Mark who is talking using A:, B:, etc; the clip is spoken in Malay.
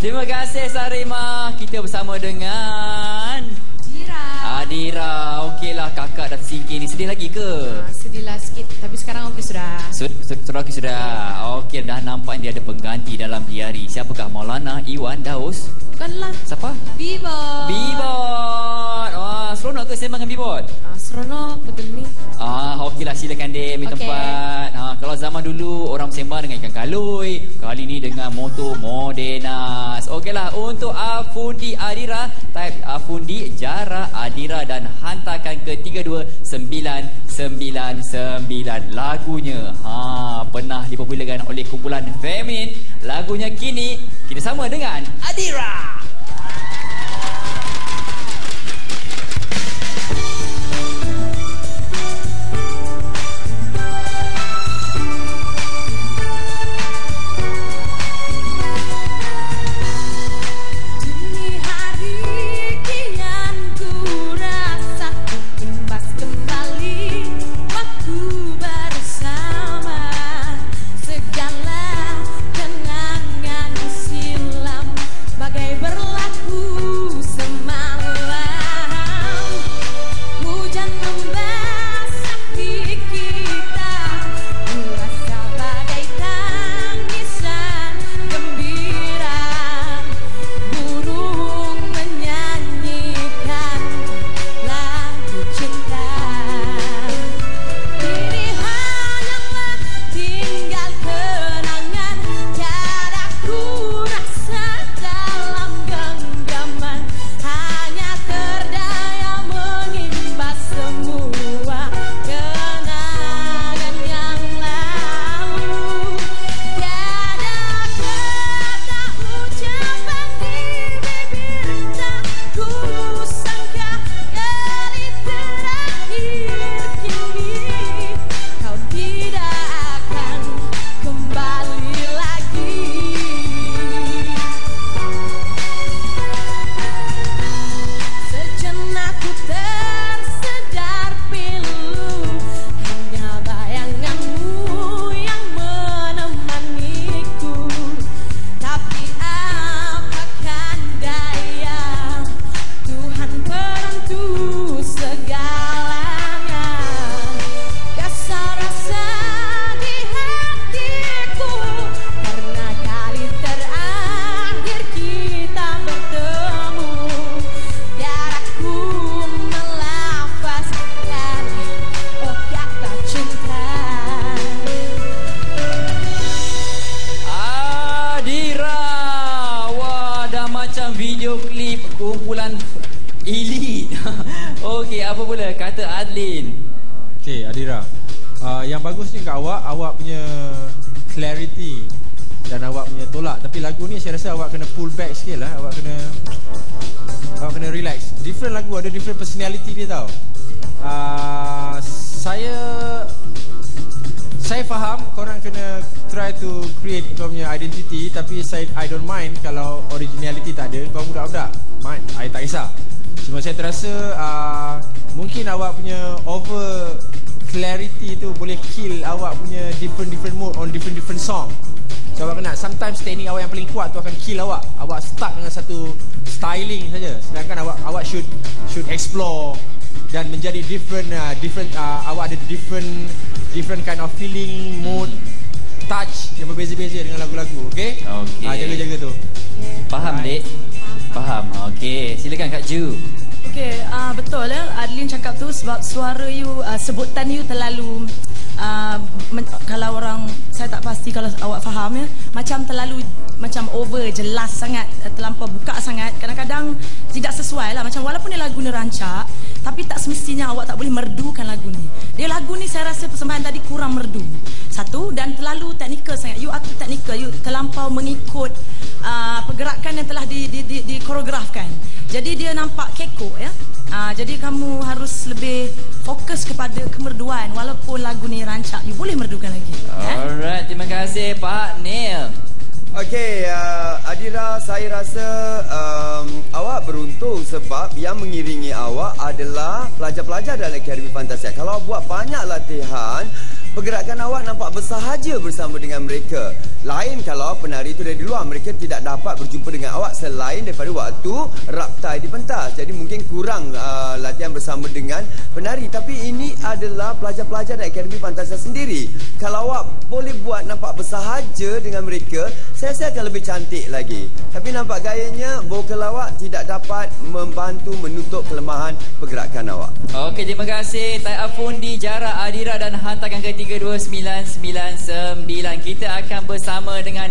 A: Terima kasih Sarima. Kita bersama dengan Adira. Okeylah, kakak dah tersingkir ni. Sedih lagi ke?
B: Sedihlah sikit, tapi sekarang okey sudah.
A: Sudah okey sudah. Okey, dah nampak dia ada pengganti dalam diari. Siapakah? Maulana Iwan Daus?
B: Bukanlah.
A: Siapa?
B: Bibot.
A: Bibot. Wah, seronok ke sembang dengan Bibot?
B: Seronok betul ni.
A: Okeylah, silakan dek ambil tempat. Kalau zaman dulu orang sembang dengan ikan kalui, kali ni dengan motor Modenas. Okeylah, untuk Afundi Adira, type Afundi Jara Adira dan hantarkan ke 32999. Lagunya pernah dipopularkan oleh kumpulan Feminin. Lagunya kini kita sama dengan Adira. Video klip kumpulan Elite. Okey, apa pula kata Adlin?
C: Okey, Adira. Yang bagus ni kat awak punya clarity dan awak punya tolak. Tapi lagu ni saya rasa awak kena pull back sikit lah. Awak kena relax. Different lagu, ada different personality dia tau. Saya faham korang kena try to create kau punya identity, tapi I don't mind kalau originality tak ada. Kau budak-budak, I tak kisah. Cuma saya terasa mungkin awak punya over clarity tu boleh kill awak punya different mood on different song. So awak kena, sometimes teknik awak yang paling kuat tu akan kill awak. Awak stuck dengan satu styling saja. Sedangkan awak should explore dan menjadi different. Awak ada different kind of feeling, mood, touch yang berbeza-beza dengan lagu-lagu. Okay? Jaga-jaga tu.
A: Faham, Dek? Faham. Okey, silakan Kak Ju.
D: Okey, betul Adlin cakap tu sebab suara you, sebutan you terlalu kalau orang, saya tak pasti kalau awak faham ya, macam over, jelas sangat, terlampau buka sangat. Kadang-kadang tidak sesuai lah. Macam walaupun ni lagu ni rancak, tapi tak semestinya awak tak boleh merdukan lagu ni. Dia lagu ni saya rasa persembahan tadi kurang merdu. Satu, dan terlalu teknikal sangat. You too teknikal, you terlampau mengikut pergerakan yang telah dikoreografkan. Jadi dia nampak kekok ya. Jadi kamu harus lebih fokus kepada kemerduan. Walaupun lagu ni rancak, you boleh merdukan lagi.
A: Alright, terima kasih Pak Neil.
E: Okey, Adira, saya rasa awak beruntung sebab yang mengiringi awak adalah pelajar-pelajar dalam Akademi Fantasia. Kalau buat banyak latihan, pergerakan awak nampak bersahaja bersama dengan mereka. Lain kalau penari itu dari luar, mereka tidak dapat berjumpa dengan awak selain daripada waktu raptai di pentas. Jadi mungkin kurang latihan bersama dengan penari. Tapi ini adalah pelajar-pelajar dari Akademi Fantasa sendiri. Kalau awak boleh buat nampak bersahaja dengan mereka, saya rasa akan lebih cantik lagi. Tapi nampak gayanya vokal awak tidak dapat membantu menutup kelemahan pergerakan awak.
A: Okey, terima kasih Tai Afundi, Jara, Adira dan hantaran ke 32999. Kita akan bersama dengan